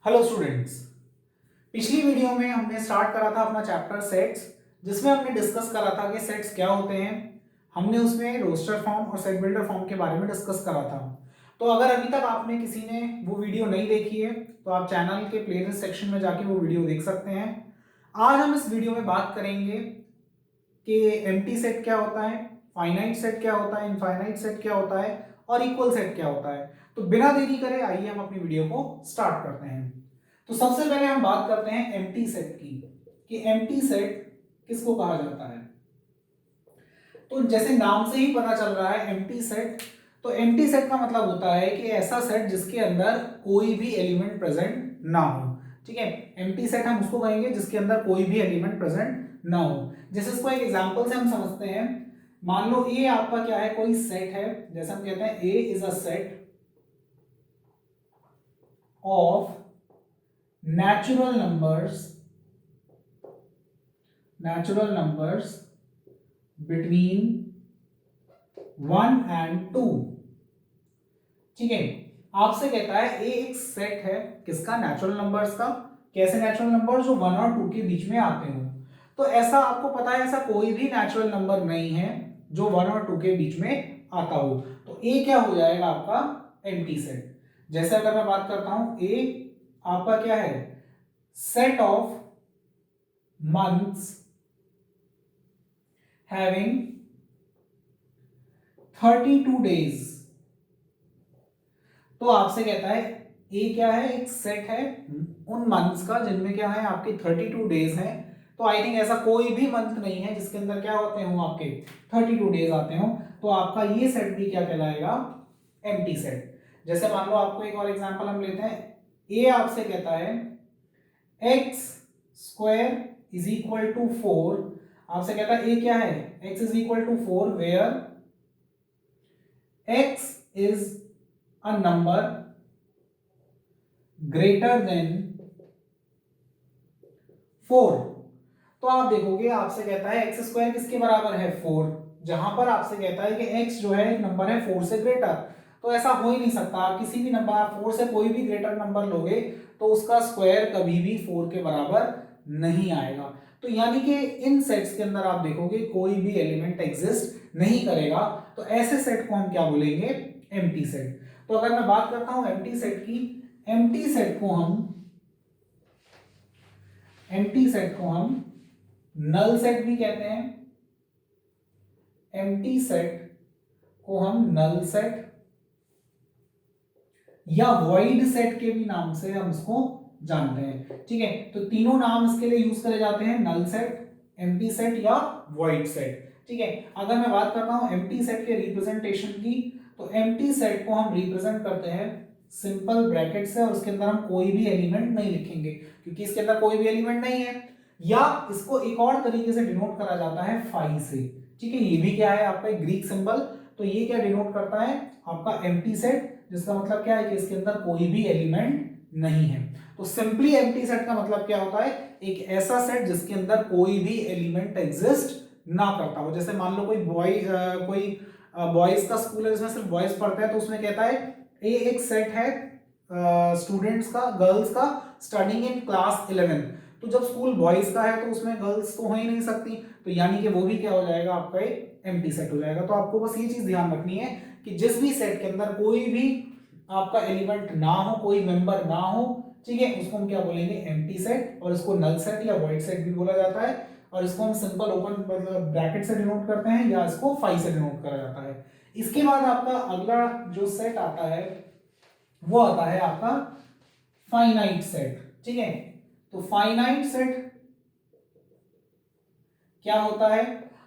Hello students. पिछली video में हमने स्टार्ट करा था अपना चैप्टर सेट्स, जिसमें हमने डिस्कस करा था कि सेट्स क्या होते हैं। हमने उसमें रोस्टर फॉर्म और सेट बिल्डर फॉर्म के बारे में डिस्कस करा था। तो अगर अभी तक आपने किसी ने वो वीडियो नहीं देखी है तो आप चैनल के प्लेलिस्ट सेक्शन में जाके वो वीडियो देख सकते हैं। आज हम इस वीडियो में बात करेंगे कि एम्प्टी सेट क्या होता है, फाइनाइट सेट क्या होता है, इनफाइनाइट सेट क्या होता है और इक्वल सेट क्या होता है। तो बिना देरी करे आइए हम अपनी वीडियो को स्टार्ट करते हैं। तो सबसे पहले हम बात करते हैं एम्प्टी सेट की कि एम्प्टी सेट किसको कहा जाता है। तो जैसे नाम से ही पता चल रहा है एम्प्टी सेट, तो एम्प्टी सेट का मतलब होता है कि ऐसा सेट जिसके अंदर कोई भी एलिमेंट प्रेजेंट ना हो। ठीक है, एम्प्टी सेट हम उसको कहेंगे जिसके अंदर कोई भी एलिमेंट प्रेजेंट ना हो। जैसे इसको एक एग्जांपल से हम समझते हैं। मान लो ए आपका क्या है, कोई सेट है। जैसे हम कहते हैं A is a set of natural numbers between 1 and 2। ठीक है, आपसे कहता है ए एक सेट है किसका, नेचुरल नंबर्स का। कैसे नेचुरल नंबर, जो 1 और 2 के बीच में आते हो। तो ऐसा आपको पता है ऐसा कोई भी नेचुरल नंबर नहीं है जो 1 और 2 के बीच में आता हो। तो ए क्या हो जाएगा आपका, एम्प्टी सेट। जैसे अगर मैं बात करता हूं ए आपका क्या है, set of months having 32 days। तो आपसे कहता है ए क्या है, एक सेट है उन मंथ्स का जिनमें क्या है आपके 32 डेज हैं। तो आई थिंक ऐसा कोई भी मंथ नहीं है जिसके अंदर क्या होते हो आपके 32 डेज आते हो। तो आपका ये सेट भी क्या कहलाएगा, एम्प्टी सेट। जैसे मान लो आपको एक और एग्जांपल हम लेते हैं। ए आपसे कहता है x square is equal to 4। आपसे कहता है ए क्या है, x is equal to 4 where x is a number greater than 4। तो आप देखोगे आपसे कहता है एक्स स्क्वायर किसके बराबर है, 4। जहां पर आपसे कहता है कि x जो है एक नंबर है 4 से ग्रेटर। तो ऐसा हो ही नहीं सकता, आप किसी भी नंबर, आप 4 से कोई भी ग्रेटर नंबर लोगे तो उसका स्क्वायर कभी भी 4 के बराबर नहीं आएगा। तो यानी कि इन सेट्स के अंदर आप देखोगे कोई भी एलिमेंट एग्जिस्ट नहीं करेगा। तो ऐसे सेट को हम क्या बोलेंगे, एम्प्टी सेट। तो अगर मैं बात करता हूं एम्प्टी सेट की, एम्प्टी सेट को हम नल सेट भी कहते हैं। एम्प्टी सेट को हम नल सेट या वॉइड सेट के भी नाम से हम इसको जानते हैं। ठीक है, तो तीनों नाम इसके लिए यूज करे जाते हैं, नल सेट, एम्प्टी सेट या वॉइड सेट। ठीक है, अगर मैं बात करता हूं एम्प्टी सेट के रिप्रेजेंटेशन की, तो एम्प्टी सेट को हम रिप्रेजेंट करते हैं सिंपल ब्रैकेट से, और उसके अंदर हम कोई भी एलिमेंट नहीं लिखेंगे क्योंकि इसके अंदर कोई भी एलिमेंट नहीं है। या इसको एक और तरीके से डिनोट करा जाता है फाई से। ठीक है, ये भी क्या है आपका एक ग्रीक सिंबल। तो ये क्या डिनोट करता है आपका एम्प्टी सेट, जिसका मतलब क्या है कि इसके अंदर कोई भी एलिमेंट नहीं है। तो सिंपली एम्प्टी सेट का मतलब क्या होता है, एक ऐसा सेट जिसके अंदर कोई भी एलिमेंट एग्जिस्ट ना करता हो। जैसे मान लो कोई बॉयज का स्कूल है जिसमें सिर्फ बॉयज पढ़ते हैं, तो उसमें कहता है ए एक सेट है स्टूडेंट्स का, गर्ल्स का, स्टडीइंग इन क्लास 11। तो जब स्कूल बॉयज का है तो उसमें गर्ल्स तो हो ही नहीं सकती, तो यानी कि वो भी क्या हो जाएगा आपका एक एम्प्टी सेट हो जाएगा। तो आपको बस ये चीज ध्यान रखनी है कि जिस भी सेट के अंदर कोई भी आपका एलिमेंट ना हो, कोई मेंबर ना हो, ठीक है, उसको हम क्या बोलेंगे, एम्प्टी सेट। और इसको नल सेट या वॉइड सेट भी बोला जाता है। और इसको हम सिंपल ओपन मतलब ब्रैकेट से डिनोट करते हैं या इसको फाई से डिनोट करा जाता है। इसके बाद आपका अगला जो सेट आता है वो आता है आपका फाइनाइट सेट। ठीक है, तो फाइनाइट सेट क्या होता है,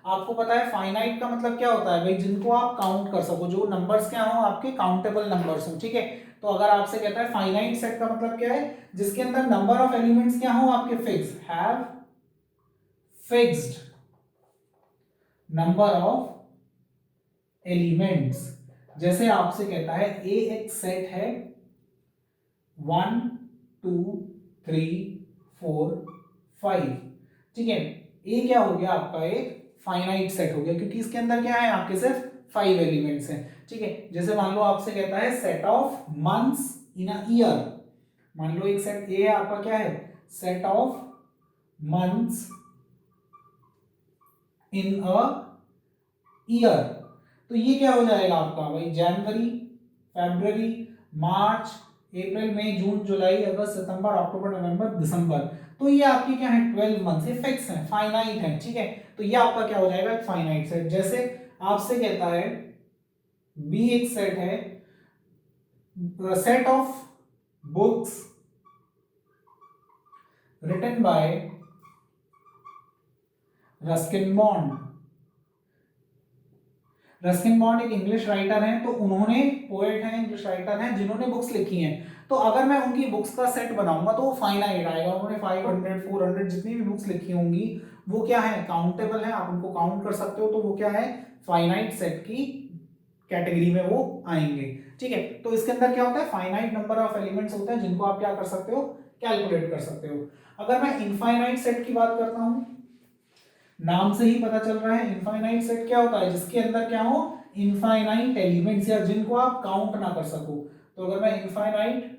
आपको पता है फाइनाइट का मतलब क्या होता है भाई, जिनको आप काउंट कर सको, जो नंबर्स क्या हो आपके काउंटेबल नंबर्स हो। ठीक है, तो अगर आपसे कहता है फाइनाइट सेट का मतलब क्या है, जिसके अंदर नंबर ऑफ एलिमेंट्स क्या हो आपके fix, have fixed number of elements. जैसे आपसे कहता है ए एक सेट है 1 2 3 4 5। ठीक है, ए क्या हो गया आपका एक फाइनाइट सेट हो गया क्योंकि इसके अंदर क्या है आपके सिर्फ 5 एलिमेंट्स हैं। ठीक है, जैसे मान लो आपसे कहता है set of months in a year. मान लो एक सेट ए है आपका, क्या है, set of months in a year. तो ये क्या हो जाएगा आपका भाई, जनवरी, फरवरी, मार्च, अप्रैल, मई, जून, जुलाई, अगस्त, सितंबर, अक्टूबर, नवंबर, दिसंबर। तो ये आपके क्या है, 12 मंथ्स, ये फिक्स है, फाइनाइट है, ठीक है। तो ये आपका क्या हो जाएगा, एक फाइनाइट सेट। जैसे आपसे कहता है बी एक सेट है, set of books written by Ruskin Bond. Ruskin Bond एक इंग्लिश राइटर हैं, तो उन्होंने, पोएट हैं, इंग्लिश राइटर हैं, जिन्होंने बुक्स लिखी हैं। तो अगर मैं उनकी बुक्स का सेट बनाऊंगा तो वो फाइनाइट आएगा। उन्होंने 500 400 जितनी भी बुक्स लिखी होंगी वो क्या है, काउंटेबल है, आप उनको काउंट कर सकते हो। तो वो क्या है, फाइनाइट सेट की कैटेगरी में वो आएंगे, ठीक है। तो इसके अंदर क्या होता है, फाइनाइट नंबर ऑफ एलिमेंट्स होते हैं जिनको आप क्या कर सकते हो, कैलकुलेट कर सकते हो। अगर मैं इनफाइनाइट सेट की बात करता हूं, नाम से ही पता चल रहा है इनफाइनाइट सेट क्या होता है, जिसके अंदर क्या हो, इनफाइनाइट एलिमेंट्स, या जिनको आप काउंट ना कर सको। तो अगर मैं इनफाइनाइट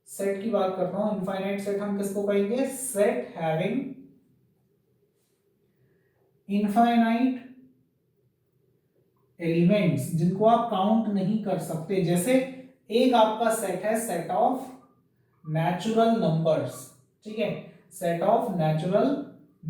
सेट की बात करता हूं, इनफाइनाइट सेट हम किसको कहेंगे, सेट हैविंग इनफाइनाइट एलिमेंट्स, जिनको आप काउंट नहीं कर सकते। जैसे एक आपका सेट है, सेट ऑफ नेचुरल नंबर्स, ठीक है, सेट ऑफ नेचुरल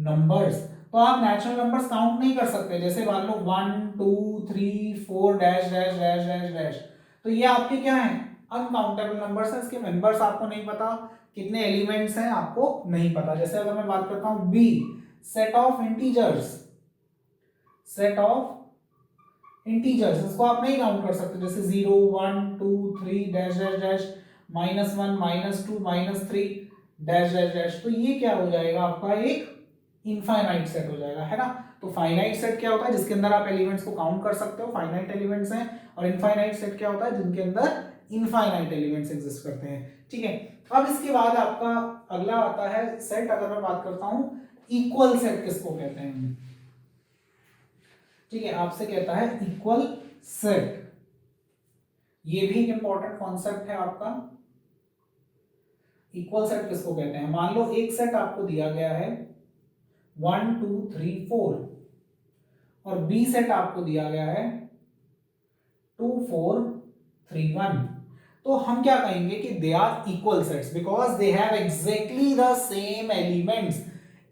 नंबर्स। तो आप नेचुरल नंबर्स काउंट नहीं कर सकते। जैसे मान लो 1 2 3 4 dash dash dash dash dash. तो ये आपके क्या है, अनकाउंटेबल नंबर्स हैं। इसके मेंबर्स आपको नहीं पता, कितने एलिमेंट्स हैं आपको नहीं पता। जैसे अगर मैं बात करता हूं B, set of integers, set of integers, इसको आप नहीं काउंट कर सकते। जैसे 0 1 2 3 dash dash dash, -1 -2 -3 dash dash dash. तो ये क्या हो जाएगा आपका, एक इनफाइनाइट सेट हो जाएगा, है ना। तो फाइनाइट सेट क्या होता है, जिसके अंदर आप एलिमेंट्स को काउंट कर सकते हो, फाइनाइट एलिमेंट्स हैं। और इनफाइनाइट सेट क्या होता है, जिनके अंदर इनफाइनाइट एलिमेंट्स एग्जिस्ट करते हैं, ठीक है। अब इसके बाद आपका अगला आता है सेट, अगर मैं बात करता हूं इक्वल सेट किसको कहते हैं, ठीक है। आपसे कहता है इक्वल सेट, ये भी एक इंपॉर्टेंट कॉन्सेप्ट है आपका। इक्वल सेट किसको कहते हैं, मान लो एक सेट आपको दिया गया है 1 2 3 4, और बी सेट आपको दिया गया है 2 4 3 1। तो हम क्या कहेंगे कि they are equal sets because they have exactly the same elements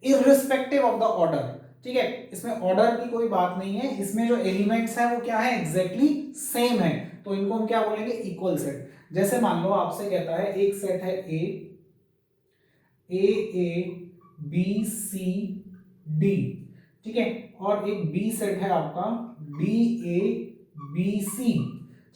irrespective of the order, ठीक है। इसमें ऑर्डर की कोई बात नहीं है, इसमें जो एलिमेंट्स हैं वो क्या है, एग्जैक्टली सेम है। तो इनको हम क्या बोलेंगे, इक्वल सेट। जैसे मान लो आपसे कहता है एक सेट है ए बी सी डी, ठीक है, और एक बी सेट है आपका डी ए बी सी,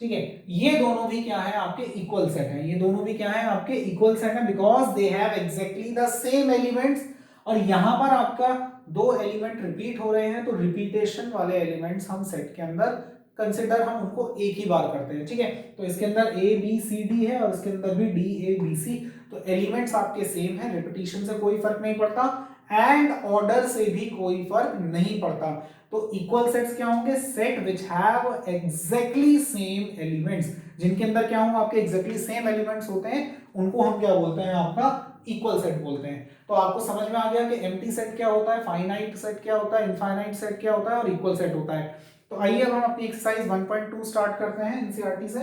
ठीक है। ये दोनों भी क्या है, आपके इक्वल सेट है। ये दोनों भी क्या है, आपके इक्वल सेट है because they have exactly the same elements. और यहां पर आपका दो एलिमेंट रिपीट हो रहे हैं, तो रिपीटेशन वाले एलिमेंट्स हम सेट के अंदर कंसिडर, हम उनको एक ही बार करते हैं, ठीक है। तो इसके अंदर ए बी सी डी है और इसके अंदर भी डी ए बी सी। तो एलिमेंट्स आपके सेम है, रिपीटेशन से कोई फर्क नहीं पड़ता एंड ऑर्डर से भी कोई फर्क नहीं पड़ता। तो इक्वल सेट्स क्या होंगे, set which have exactly same elements, जिनके अंदर क्या होंगे, आपके एग्जैक्टली सेम एलिमेंट्स होते हैं, उनको हम क्या बोलते हैं, आपका इक्वल सेट बोलते हैं। तो आपको समझ में आ गया कि एम्प्टी सेट क्या होता है, फाइनाइट सेट क्या होता है, इनफाइनाइट सेट क्या होता है और इक्वल सेट होता है। तो आइए अब हम अपनी एक्सरसाइज 1.2 स्टार्ट करते हैं एनसीईआरटी से।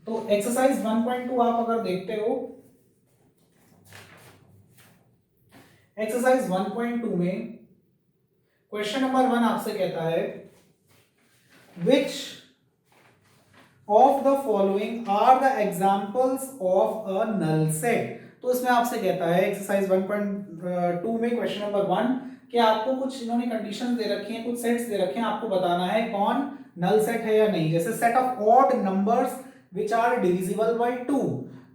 तो एक्सरसाइज 1.2 आप अगर देखते हो, एक्सरसाइज 1.2 में क्वेश्चन नंबर 1 आपसे कहता है which of the following are the examples of a null set. तो इसमें आपसे कहता है एक्सरसाइज 1.2 में क्वेश्चन नंबर 1 कि आपको कुछ इन्होंने कंडीशंस दे रखी हैं, कुछ सेट्स दे रखे हैं, आपको बताना है कौन नल सेट है या नहीं। जैसे set of odd numbers which are divisible by 2,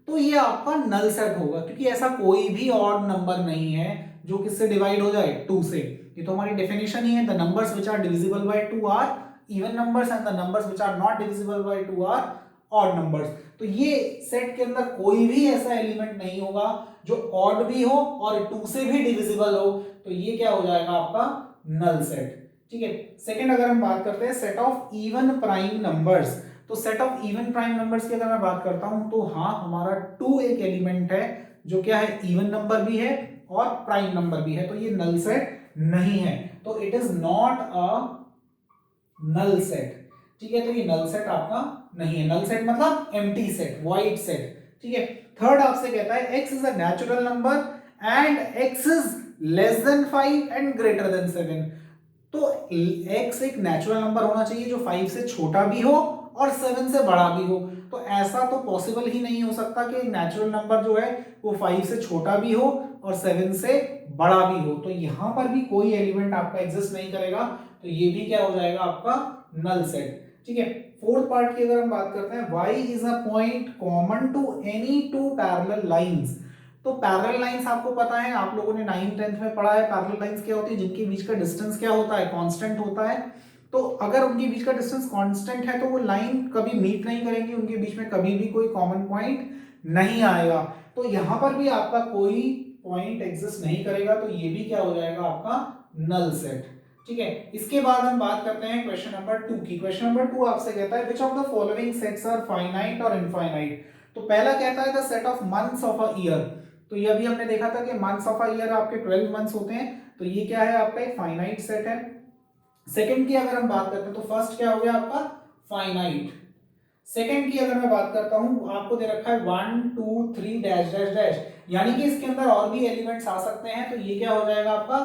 तो ये आपका नल सेट होगा, क्योंकि ऐसा कोई भी ऑड नंबर नहीं है जो किससे डिवाइड हो जाए, 2 से। ये तो हमारी डेफिनेशन ही है, the numbers which are divisible by 2 are even numbers and the numbers which are not divisible by 2 are odd numbers. तो ये सेट के अंदर कोई भी ऐसा एलिमेंट नहीं होगा जो ऑड भी हो और 2 से भी डिविजिबल हो। तो ये क्या हो जाएगा, आपका नल सेट, ठीक है। सेकंड अगर हम बात करते हैं set of even prime numbers, तो तो set of even prime numbers की अगर मैं बात करता हूं तो हाँ, हमारा 2 एक एलिमेंट है जो क्या है, इवन नंबर भी है और प्राइम नंबर भी है, तो ये नल सेट नहीं है, तो it is not a null set. ठीक है, तो ये नल सेट आपका नहीं है। नल सेट मतलब एम्प्टी सेट, वॉइड सेट। ठीक है, थर्ड आपसे कहता है x is a natural number and x is less than 5 and greater than 7। तो x एक नेचुरल नंबर होना चाहिए जो 5 से छोटा भी हो और 7 से बड़ा भी हो। तो ऐसा तो पॉसिबल ही नहीं हो सकता कि नेचुरल नंबर जो है वो 5 से छोटा भी हो और 7 से बड़ा भी हो। तो यहां पर भी कोई एलिमेंट आपका एग्जिस्ट नहीं करेगा, तो ये भी क्या हो जाएगा आपका नल सेट। ठीक है, फोर्थ पार्ट की अगर हम बात करते हैं, y is a point common to any two parallel lines. तो पैरेलल लाइंस आपको पता है, आप लोगों ने 9th 10th में पढ़ा है पैरेलल लाइंस क्या होती है, जिनके बीच का डिस्टेंस क्या होता है, कांस्टेंट होता है। तो अगर उनके बीच का डिस्टेंस कांस्टेंट है तो वो लाइन कभी मीट नहीं करेंगी, उनके बीच में कभी भी कोई कॉमन पॉइंट नहीं आएगा। तो यहां पर भी आपका कोई पॉइंट एग्जिस्ट नहीं करेगा, तो ये भी क्या हो जाएगा आपका नल सेट। ठीक है, इसके बाद हम बात करते हैं क्वेश्चन नंबर 2 की। क्वेश्चन नंबर 2 आपसे कहता है which of the following sets are finite और इनफाइनाइट। तो पहला कहता है the set of months of a year. तो ये अभी हमने देखा था कि मंथ्स ऑफ अ ईयर आपके 12 मंथ्स होते हैं, तो ये क्या है आपका एक फाइनाइट सेट है। सेकंड की अगर हम बात करते हैं तो फर्स्ट क्या हो गया आपका फाइनाइट। सेकंड की अगर मैं बात करता हूं, आपको दे रखा है 1 2 3 डैश डैश डैश, यानी कि इसके अंदर और भी एलिमेंट्स आ सकते हैं, तो ये क्या हो जाएगा आपका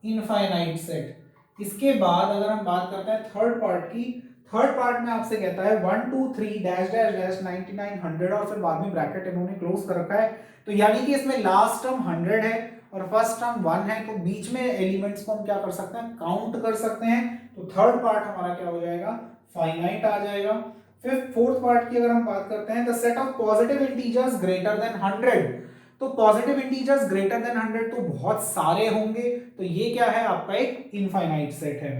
इनफाइनाइट सेट। इसके बाद अगर हम बात करते हैं थर्ड पार्ट की, थर्ड पार्ट में आपसे कहता है 1 2 3 डैश डैश डैश 99 100 और फिर बाद में ब्रैकेट इन्होंने क्लोज कर रखा है, तो यानी कि इसमें लास्ट टर्म 100 है और फर्स्ट टर्म 1 है, तो बीच में एलिमेंट्स को हम क्या कर सकते हैं, काउंट कर सकते हैं। तो थर्ड पार्ट हमारा क्या हो जाएगा, फाइनाइट आ जाएगा। फिर फोर्थ पार्ट की अगर हम बात करते हैं the set of positive integers greater than 100। तो पॉजिटिव इंटीजर्स ग्रेटर देन 100 तो बहुत सारे होंगे, तो ये क्या है आपका एक इनफाइनाइट सेट है।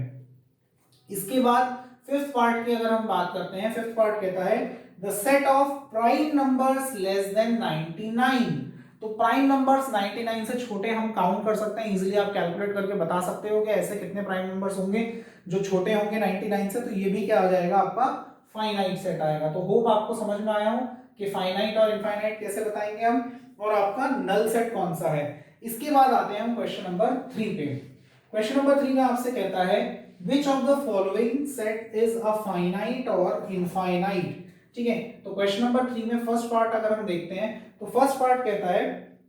इसके बाद फिफ्थ पार्ट की अगर हम बात करते हैं, फिफ्थ पार्ट कहता है the set of prime numbers less than 99। तो प्राइम नंबर्स 99 से छोटे हम काउंट कर सकते हैं, इजीली आप कैलकुलेट करके बता सकते हो कि ऐसे कितने प्राइम नंबर्स होंगे जो छोटे होंगे 99 से, तो ये भी क्या आ जाएगा आपका फाइनाइट सेट आएगा। तो होप आपको समझ में आया हो कि फाइनाइट और इनफाइनाइट कैसे बताएंगे हम, और आपका नल सेट कौन सा है। इसके बाद आते हैं हम क्वेश्चन नंबर 3 पे। क्वेश्चन नंबर 3 में आपसे कहता है which of the following set is a finite or infinite। ठीक है, तो क्वेश्चन नंबर 3 में फर्स्ट पार्ट अगर हम देखते हैं तो फर्स्ट पार्ट कहता है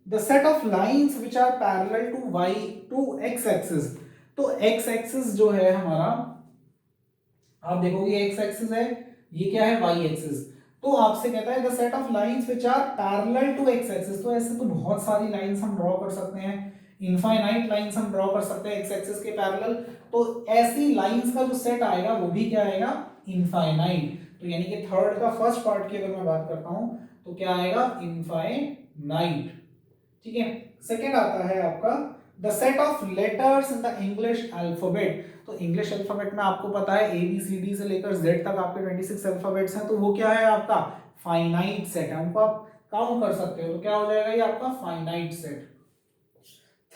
the set of lines which are parallel to y to x axis। तो x एक्सिस जो है हमारा, आप देखोगे x एक्सिस है, ये क्या है y एक्सिस। तो आपसे कहता है the set of lines which are parallel to x axis। तो ऐसे तो बहुत सारी लाइंस हम ड्रॉ कर सकते हैं, इनफाइनाइट लाइंस हम ड्रॉ कर सकते हैं x एक्सिस के पैरेलल। तो ऐसी लाइंस का जो सेट आएगा वो भी क्या आएगा, इनफाइनाइट। तो यानी कि थर्ड का फर्स्ट पार्ट की अगर मैं बात करता हूं तो क्या आएगा, इनफाइनाइट। ठीक है, सेकंड आता है आपका the set of letters in the English alphabet. तो इंग्लिश अल्फाबेट में आपको पता है ABCD से लेकर Z तक आपके 26 अल्फाबेट्स हैं, तो वो क्या है आपका फाइनाइट सेट है, उनको आप काउंट कर सकते हो, तो क्या हो जाएगा ये आपका फाइनाइट सेट।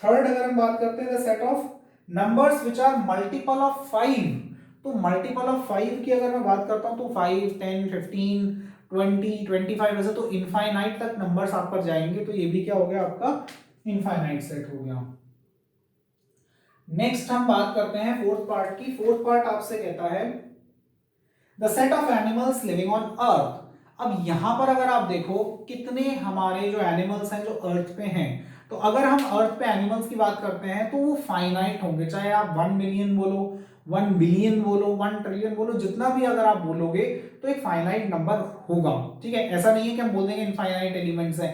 थर्ड अगर हम बात करते हैं the set of numbers which are multiple of 5। तो मल्टीपल ऑफ 5 की अगर मैं बात करता हूं तो 5 10 15 20 25 ऐसे तो इनफाइनाइट तक नंबर्स आप पर जाएंगे, तो ये भी क्या हो गया आपका इनफाइनाइट सेट हो गया। नेक्स्ट हम बात करते हैं फोर्थ पार्ट की। फोर्थ पार्ट आपसे कहता है the set of animals living on earth. अब यहां पर अगर आप देखो कितने हमारे जो एनिमल्स हैं जो अर्थ पे हैं, तो अगर हम अर्थ पे एनिमल्स की बात करते हैं तो वो फाइनाइट होंगे, चाहे आप 1 मिलियन बोलो 1 बिलियन बोलो 1 ट्रिलियन बोलो, जितना भी अगर आप बोलोगे तो एक फाइनाइट नंबर होगा। ठीक है, ऐसा नहीं है कि हम बोल देंगे इनफाइनाइट एलिमेंट्स हैं,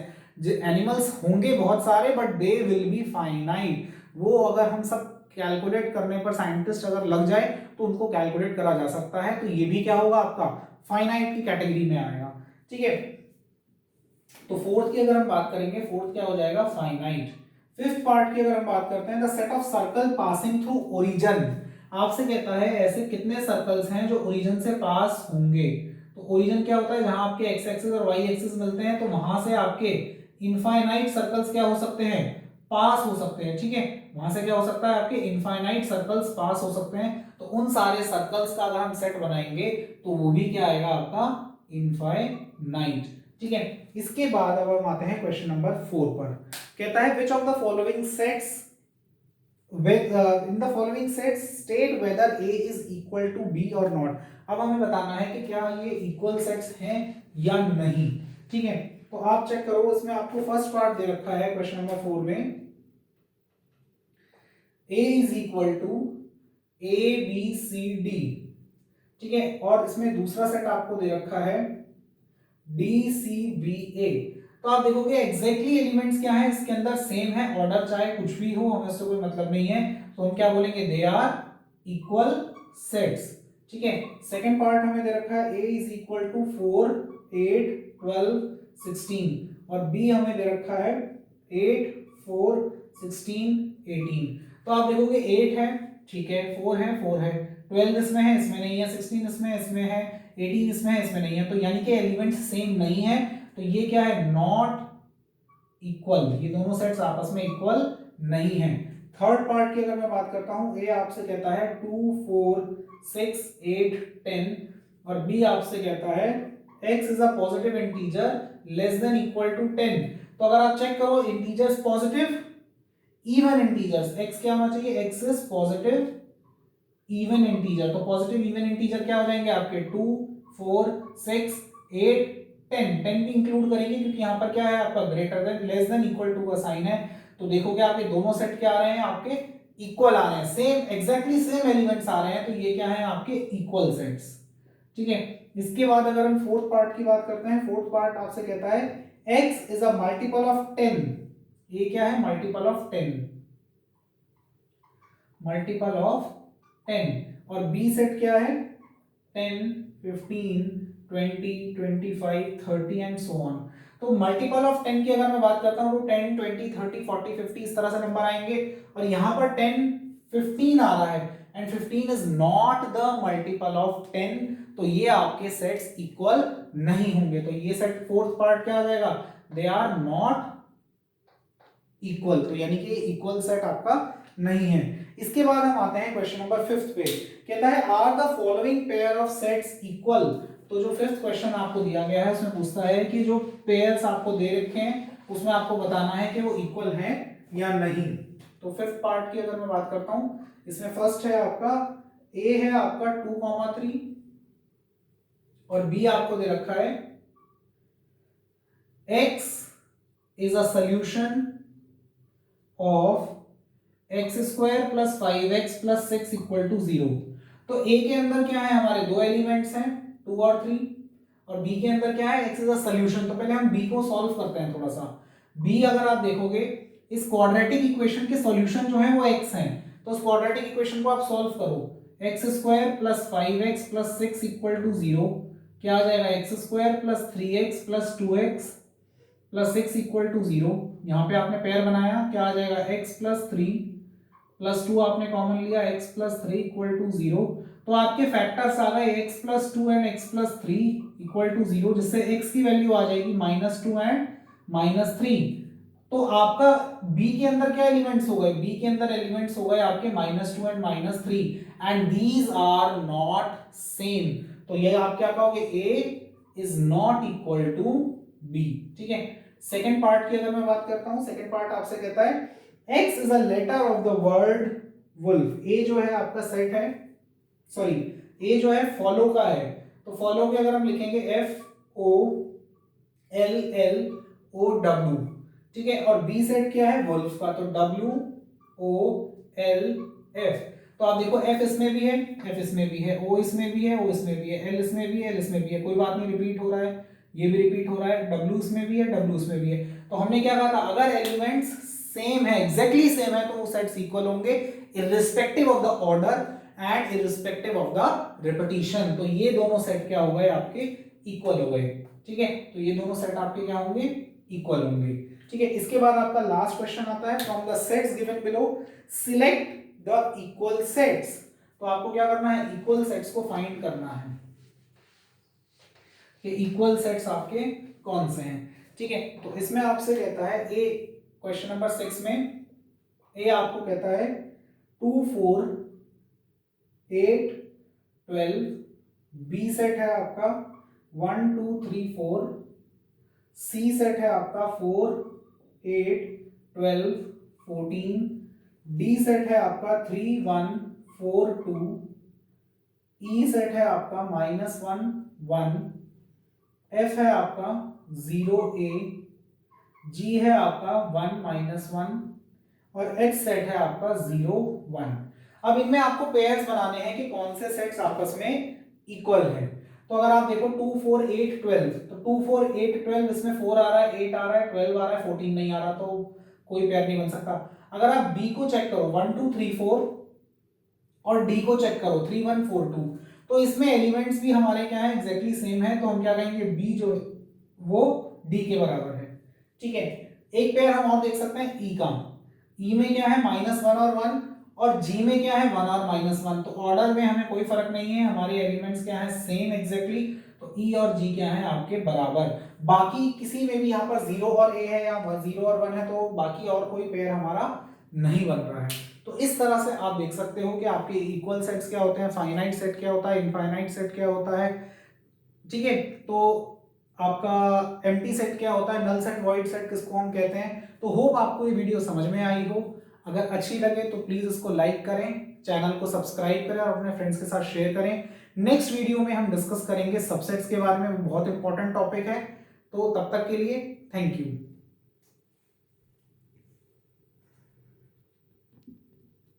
एनिमल्स होंगे बहुत सारे but they will be finite. वो अगर हम सब कैलकुलेट करने पर साइंटिस्ट अगर लग जाए तो उनको कैलकुलेट करा जा सकता है, तो ये भी क्या होगा आपका फाइनाइट की कैटेगरी में आएगा। ठीक है, तो फोर्थ की अगर हम बात करेंगे, फोर्थ क्या हो जाएगा फाइनाइट। फिफ्थ पार्ट की अगर हम बात करते हैं the set of circle passing through origin. आपसे कहता है ऐसे कितने सर्कल्स हैं जो ओरिजिन से पास होंगे। तो ओरिजिन क्या होता है, जहां आपके एक्स एक्सिस और वाई एक्सिस मिलते हैं, तो वहां से आपके इनफाइनाइट सर्कल्स क्या हो सकते हैं, पास हो सकते हैं, ठीक है। वहां से क्या हो सकता है, आपके इनफाइनाइट सर्कल्स पास हो सकते हैं। तो उन सारे सर्कल्स का अगर हम सेट बनाएंगे तो वो भी क्या आएगा आपका, इनफाइनाइट, ठीक है। इसके बाद अब हम आते हैं क्वेश्चन नंबर 4 पर। कहता है which of the following sets in the following sets state whether A is equal to B or not। अब हमें बताना है कि क्या ये इक्वल सेट्स हैं या नहीं, ठीक है। तो आप चेक करो, इसमें आपको फर्स्ट पार्ट दे रखा है क्वेश्चन नंबर 4 में A is equal to ABCD, ठीक है। और इसमें दूसरा सेट आपको दे रखा है DCBA। तो आप देखोगे एग्जैक्टली एलिमेंट्स क्या है इसके अंदर, सेम है, ऑर्डर चाहे कुछ भी हो, हमें उससे कोई मतलब नहीं है। तो हम क्या बोलेंगे, दे आर इक्वल सेट्स, ठीक है। सेकंड पार्ट हमें दे रखा है A इज इक्वल टू 4 8 12 16 और B हमें दे रखा है 8 4 16 18। तो आप देखोगे 8 है, ठीक है, 4 है 4 है, 12 इसमें है, इसमें नहीं है, 16 इसमें है, 18 इसमें है, इसमें नहीं है। तो यानी कि एलिमेंट्स सेम नहीं है। तो ये क्या है, नॉट इक्वल, ये दोनों सेट्स आपस में इक्वल नहीं है। थर्ड पार्ट की अगर मैं बात करता हूं, ए आपसे कहता है 2 4 6 8 10 और बी आपसे कहता है x is a positive integer less than equal to 10। तो अगर आप चेक करो integers positive even integers, x क्या होना चाहिए, x is positive even integer. तो पॉजिटिव इवन इंटीजर क्या हो जाएंगे आपके 2 4 6 8 10 भी इंक्लूड करेंगे क्योंकि यहाँ पर क्या है आपका greater than less than equal to का साइन है। तो देखोगे आपके दोनों सेट क्या आ रहे हैं, आपके इक्वल आ रहे हैं, सेम एग्जैक्टली सेम एलिमेंट्स आ रहे हैं। तो ये क्या है आपके इक्वल सेट्स, ठीक है। इसके बाद अगर हम फोर्थ पार्ट की बात करते हैं, फोर्थ पार्ट आपसे कहता है x is a multiple of 10। ये क्या है, मल्टीपल ऑफ 10, मल्टीपल ऑफ 10। और बी सेट क्या है 10 15 20 25 30 एंड सो ऑन। तो मल्टीपल ऑफ 10 की अगर मैं बात करता हूं तो 10 20 30 40 50 इस तरह से नंबर आएंगे। और यहां पर 10 15 आ रहा है and 15 is not the multiple of 10। तो ये आपके सेट्स इक्वल नहीं होंगे। तो ये सेट फोर्थ पार्ट क्या आ जाएगा, दे आर नॉट इक्वल। तो यानी कि इक्वल सेट आपका नहीं है। इसके बाद हम आते हैं क्वेश्चन नंबर 5 पे। कहता है are the following pair of sets equal. तो जो 5th क्वेश्चन आपको दिया गया है उसमें पूछता है कि जो पेयर्स आपको दे रखे हैं उसमें आपको बताना है कि वो इक्वल हैं या नहीं। तो 5th पार्ट की अगर मैं बात करता हूं, इसमें फर्स्ट है आपका ए है आपका 2,3 और बी आपको दे रखा है x is a solution of x square plus 5x plus 6 equal to 0। तो ए के अंदर क्या है, हमारे दो एलिमेंट्स हैं 2 और 3 और बी के अंदर क्या है, x इज अ सोल्यूशन। तो पहले हम बी को सॉल्व करते हैं थोड़ा सा। बी अगर आप देखोगे इस क्वाड्रेटिक इक्वेशन के सॉल्यूशन जो है वो x हैं। तो उस क्वाड्रेटिक इक्वेशन को आप सॉल्व करो, x square plus 5x plus 6 equal to 0 क्या आ जाएगा, x square plus 3x plus 2x plus 6 equal to 0। यहाँ पे आपने पेयर बनाया, क्या आ जाएगा, x प्लस 3 प्लस 2 आपने कॉमन लिया, x प्लस 3 इक्वल टू 0। तो आपके फैक्टर्स आ गए x plus 2 and x plus 3 equal to 0, जिससे x की वैल्यू आ जाएगी -2 एंड -3। तो आपका b के अंदर क्या एलिमेंट्स हो गए, b के अंदर एलिमेंट्स हो गए आपके -2 and -3 and these are not same. तो ये आप क्या कहोगे, a is not equal to b, ठीक है। सेकेंड पार्ट की अगर मैं बात करता हूं, सेकेंड पार्ट आपसे कहता है X is a letter of the word wolf। A जो है आपका सेट है, सॉरी A जो है फॉलो का है। तो फॉलो के अगर हम लिखेंगे FOLLOW, ठीक है। और B सेट क्या है, वुल्फ का, तो WOLF। तो आप देखो F इसमें भी है, F इसमें भी है, O इसमें भी है, O इसमें भी है, L इसमें भी है, L इसमें भी है, कोई बात नहीं, रिपीट हो रहा है, ये भी रिपीट हो रहा है, W इसमें भी है, W इसमें भी है। तो हमने क्या कहा था, अगर एलिमेंट्स सेम है, एग्जैक्टली सेम है, तो वो सेट्स इक्वल होंगे irrespective of the order and irrespective of the repetition. तो ये दोनों सेट क्या हो गए, आपके इक्वल हो गए, ठीक है। तो ये दोनों सेट आपके क्या होंगे, इक्वल होंगे, ठीक है। इसके बाद आपका लास्ट क्वेश्चन आता है, from the sets given below select the equal sets. तो आपको क्या करना है, इक्वल सेट्स को फाइंड करना है कि इक्वल सेट्स आपके कौन से हैं, ठीक है। तो इसमें आपसे कहता है ए क्वेश्चन नंबर 6 में ए आपको कहता है 2 4 8 12, बी सेट है आपका 1 2 3 4, सी सेट है आपका 4 8 12 14, डी सेट है आपका 3 1 4 2, ई सेट है आपका -1 1, एफ है आपका 0 ए, जी है आपका 1 -1 और एच सेट है आपका 0 1। अब इनमें आपको पेयर्स बनाने हैं कि कौन से सेट्स आपस में इक्वल है। तो अगर आप देखो 2 4 8 12, तो 2 4 8 12 इसमें 4 आ रहा है, 8 आ रहा है, 12 आ रहा है, 14 नहीं आ रहा, तो कोई पेयर नहीं बन सकता। अगर आप बी को चेक करो 1 2 3 4 और डी को चेक करो 3 1 4 2, तो इसमें एलिमेंट्स भी हमारे क्या है एग्जैक्टली सेम है, तो हम क्या कहेंगे बी जो है वो डी के बराबर है। ठीक है, एक पेयर हम और देख सकते हैं ई का। ई में क्या है -1 और 1, और जी में क्या है 1 और -1, तो ऑर्डर में हमें कोई फर्क नहीं है, हमारे एलिमेंट्स क्या है सेम एग्जैक्टली, तो ई और जी क्या है आपके बराबर। बाकी किसी में भी यहाँ पर 0 और ए है या 0 और 1 है, तो बाकी और कोई पेयर हमारा नहीं बन रहा है। तो इस तरह से आप देख सकते हो कि आपके इक्वल सेट्स क्या होते हैं, फाइनाइट सेट क्या होता है, इनफाइनाइट सेट क्या होता है। ठीक है, तो आपका एम्प्टी सेट क्या होता है, नल सेट, वॉइड सेट किसको हम कहते हैं। तो होप आपको ये वीडियो समझ में आई हो। अगर अच्छी लगे तो प्लीज इसको लाइक करें, चैनल को सब्सक्राइब करें और अपने फ्रेंड्स के साथ शेयर करें। नेक्स्ट वीडियो में हम डिस्कस करेंगे सबसेट्स के बारे में, बहुत इंपॉर्टेंट टॉपिक है। तो तब तक के लिए थैंक यू।